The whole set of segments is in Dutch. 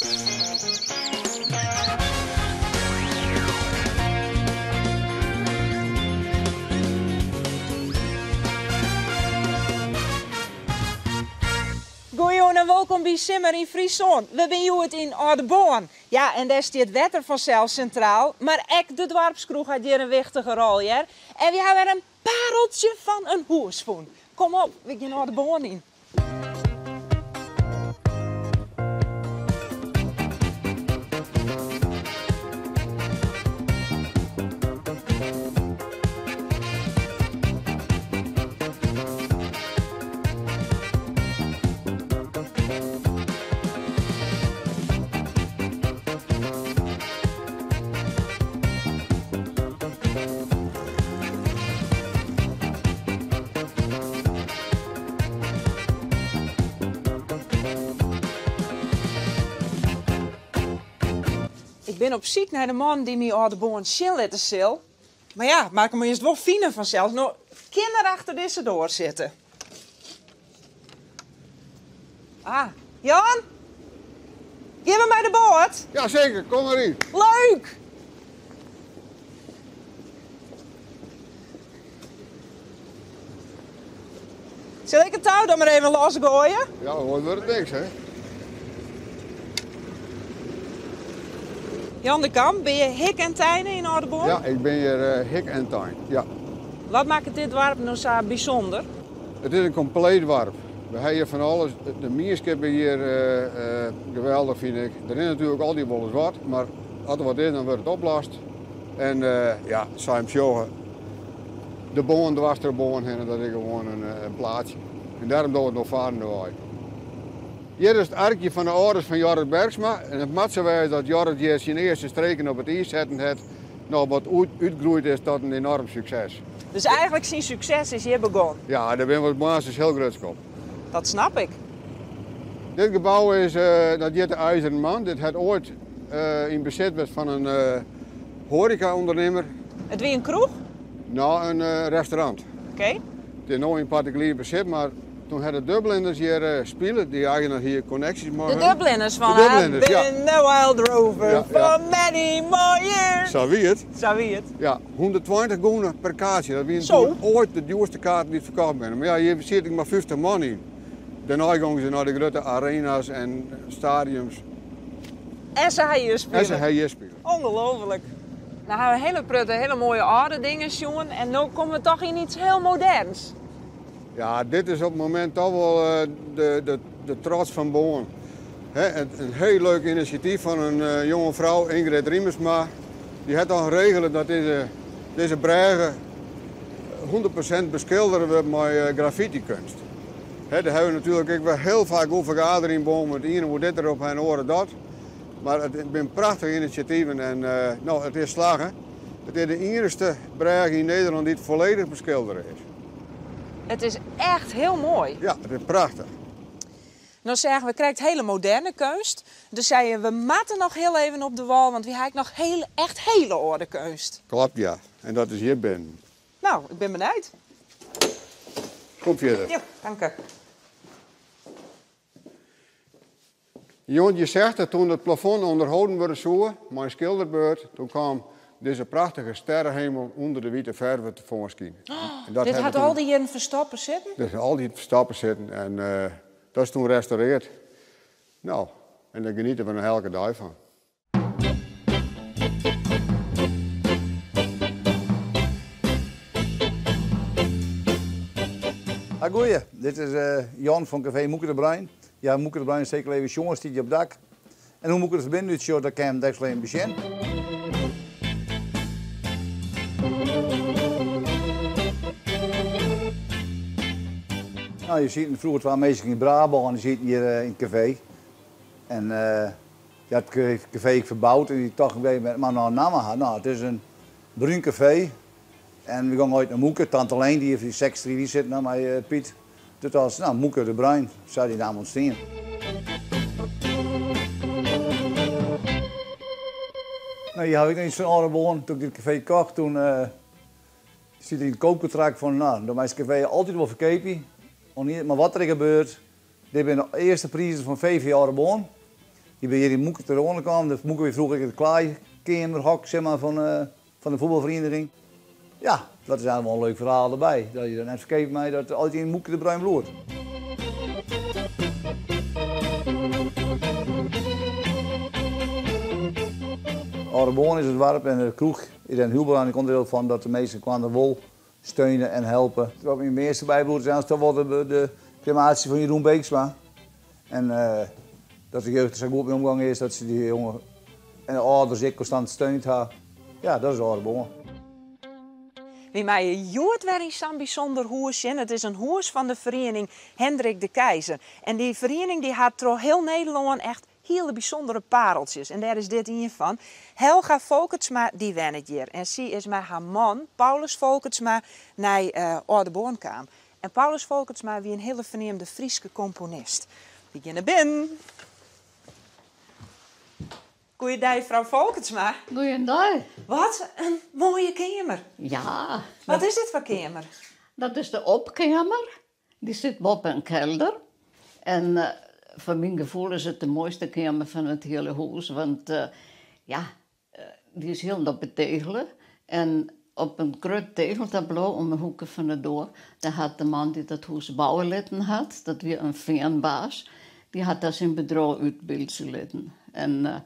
Goeie en welkom bij Simmer in Friesland. We zijn het in Oudeborn. Ja, en daar staat wetter vanzelf centraal. Maar ook de dorpskroeg had hier een wichtige rol, ja. En we hebben er een pareltje van een hoes van. Kom op, we gaan Oudeborn in. Ik ben op zoek naar de man die mij Oudeborn zien laten zal. Maar ja, maak hem eerst wel finer vanzelf. Nou, kinderen achter deze door zitten. Ah, Jan? Geef me mij de boord. Jazeker, kom erin. Leuk! Zal ik het touw dan maar even losgooien? Ja, dan wordt het niks, hè? Jan de Kamp, ben je hik en tijden in Oudeborn? Ja, ik ben hier hik en tuin. Ja. Wat maakt dit dorp nou zo bijzonder? Het is een compleet dorp. We hebben hier van alles. De mierskippen hier geweldig, vind ik. Er is natuurlijk altijd wel eens wat, maar als er wat is, dan wordt het oplast. En ja, samen jongen. De boon, de wasterboon, en dat is gewoon een plaatsje. En daarom doen we het nog varen erbij. Hier is het arkje van de ouders van Jorrit Bergsma. En het matse wijs dat Jorrit hier zijn eerste streken op het ijs zetten heeft. Nou, wat uitgegroeid is tot een enorm succes. Dus eigenlijk zijn succes is hier begonnen. Ja, daar ben we basis heel groot op. Dat snap ik. Dit gebouw is dat de IJzeren Man. Dit had ooit in bezit was van een horeca-ondernemer. Het weer een kroeg? Nou, een restaurant. Oké. Het is nu in particulier bezit, maar toen hadden de Dubliners hier spelen, die eigenlijk hier connecties maken. De Dubliners van De Dubliners, I've been a wild rover Ja, for ja. many more years. Zo wie het? Zo wie het. Ja, 120 goenen per kaartje. Dat waren Zo? toen ooit de duurste kaarten die verkocht werden. Maar ja, hier zit ik maar 50 man in. Daarna gingen ze naar de grote arena's en stadiums. En ze gaan hier spelen. En ze hier spelen. Ongelooflijk. Nou hebben we hele prutte, hele mooie oude dingen, jongen. En nu komen we toch in iets heel moderns. Ja, dit is op het moment toch wel de trots van Boon. Een heel leuk initiatief van een jonge vrouw, Ingrid Riemersma. Die heeft al geregeld dat deze bregen 100% beschilderen wordt met graffiti-kunst. Daar hebben we natuurlijk ook wel heel vaak over vergaderingen in Boon. Het ene moet dit erop en het andere dat. Maar het zijn prachtige initiatieven en nou, het is slagen. Het is de eerste breg in Nederland die het volledig beschilderen is. Het is echt heel mooi. Ja, het is prachtig. Nou zeggen we, krijgt hele moderne kunst. Dus zeiden we matten nog heel even op de wal, want we hebben nog echt hele oude kunst. Klopt, ja. En dat is hier binnen. Nou, ik ben benieuwd. Kom verder. Ja, dank u. Jon, je zegt dat toen het plafond onderhouden werd zo, maar schilderbeurt, toen kwam deze prachtige sterrenhemel onder de witte verf tevoorschijn. Oh, dit had al die jaren verstoppen zitten? Dus al die verstappen zitten en dat is toen gerestaureerd. Nou, en daar genieten we nog elke dag van. Goeie, dit is Jan van café Moeke de Bruin. Ja, Moeke de Bruin is zeker even jongens die op dak. En hoe moet ik het verbinden? Het shirt dat kan ik alleen begin. Nou, je ziet vroeger het waren meestal in Brabant en je ziet hier in het café. En ja, het café verbouwd en die toch weer met maar naar Namaha. Nou, het is een bruin café. En we gaan ooit naar Moeke, Tante Leen, die heeft die sekstrie, die zit naar mij, Piet. Dus als, nou, Moeke de Bruin, zou die naam ontstaan. Nou, hier heb ik iets van Oudeborn. Toen ik dit café kocht, toen zit in het koopcontract van, nou, dan is het café altijd wel verkepen. Maar wat er gebeurt, dit zijn de eerste prijzen van VV Oudeborn. Die ben hier in Moeken ter onder kwam. De Moeken weer vroeger het klaaikamerhok zeg maar, van de voetbalvereniging. Ja, dat is eigenlijk wel een leuk verhaal erbij. Dat je dan net vergeet mij dat altijd in Moeken de bruin bloed. Ouderboorn is het dorp en de kroeg is een heel belangrijk onderdeel van dat de mensen kwamen wol steunen en helpen. Wat me meeste bijbloed is toch wel de crematie van Jeroen Beeksma. En dat de jeugd er zo goed mee omgegaan is, dat ze die jongen en de ouders ik constant gesteund hebben. Ja, dat is Ouderboorn. Wie mij joert weer in zo'n bijzonder hoes in. Het is een hoes van de vereniging Hendrik de Keizer. En die vereniging die had door heel Nederland echt hele bijzondere pareltjes. En daar is dit een van. Helga Volkertsma die wennet hier. En ze is met haar man, Paulus Volkertsma, naar Ouderboorn kwam. En Paulus Volkertsma wie een hele verneemde Friese componist. We beginnen binnen. Goeiedag, mevrouw Volkertsma. Goeiedag. Wat een mooie kamer. Ja. Wat is dit voor kamer? Dat is de opkamer. Die zit boven een kelder. En voor mijn gevoel is het de mooiste kamer van het hele huis. Want die is heel op het tegelen. En op een groot tegeltableau om de hoeken van de deur, daar had de man die dat huis bouwen laten had, dat weer een veenbaas, die had dat zijn bedrijf uitbeelden laten. En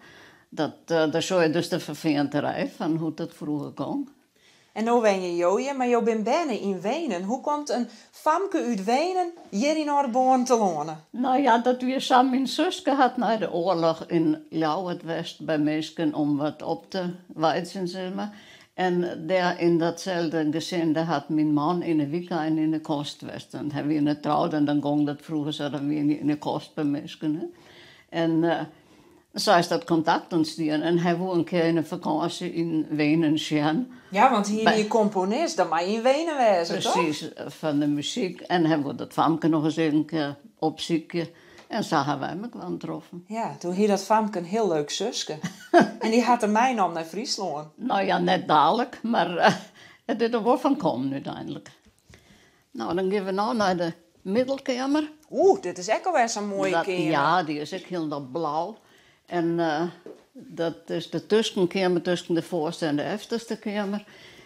daar zou je dus de verveenterij van hoe dat vroeger kon. En nu ben je Joje, maar je bent binnen in Wenen. Hoe komt een famke uit Wenen hier in Ouderboorn te wonen? Nou ja, dat we samen mijn zus gehad na de oorlog in Lauwert-West bij mensen om wat op te wijzen, zeg maar. En daar in datzelfde gezin, daar had mijn man in de week en in de kostwest. En hij weer niet trouwd en dan ging dat vroeger zo dan weer in de kost bij mensen. En zo is dat contact ontstaan. En hij woonde een keer in een vakantie in Wenen gaan. Ja, want hier die componist, dat mag je in Wenen wezen, toch? Precies, van de muziek. En hij wilde dat famke nog eens een keer opzoeken. En zo hebben wij elkaar getroffen. Ja, toen hier dat famke een heel leuk zusje. En die had er mij nam naar Friesland. Nou ja, net dadelijk, maar het is er wel van komen uiteindelijk. Nou, dan gaan we nou naar de middelkamer. Dit is echt alweer zo'n mooie kamer. Ja, die is ook heel blauw. En dat is de tussenkamer tussen de voorste en de achterste kamer.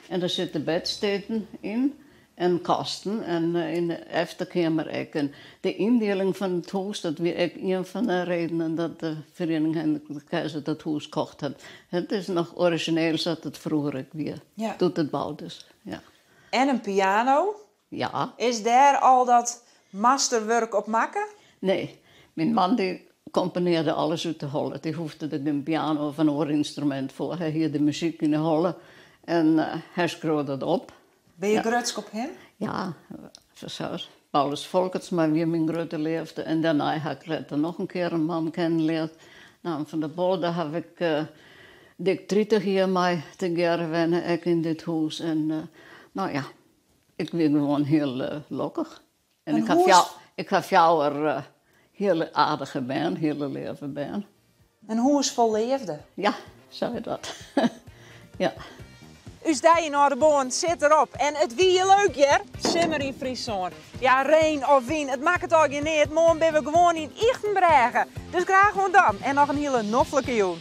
En daar zitten bedsteden in en kasten. En in de achterkamer ook. En de indeling van het huis, dat was ook een van de redenen dat de vereniging Hendrik de Keizer dat huis kocht had. Het is nog origineel zoals het vroeger ook weer. Ja. Doet het bouw dus. Ja. En een piano. Ja. Is daar al dat masterwerk op maken? Nee, mijn man die componeerde alles uit de holle. Die hoefde er een piano of een oorinstrument voor. Hij hield de muziek in de holle en hij schreeuwde dat op. Ben je grutsk op hem? Ja, zoals Paulus Volkertsma weer mijn grote leefde. En daarna heb ik later nog een keer een man kennengelernd. Nou, van de Bol, daar heb ik dik 30 jaar mee te gaan wennen, ik in dit huis. En nou ja, ik ben gewoon heel lokkig. En ik heb jou hele aardige baan, hele leven baan. En hoe is vol leefde? Ja, zo is dat. Ja. Us daar in Ouderboorn zit erop. En het wie je leuk, ja? Simmer in Friesland. Ja, regen of wind, het maakt het al niet. Morgen ben we gewoon in Ichtenbregen. Dus graag gewoon dan. En nog een hele noffelijke joen.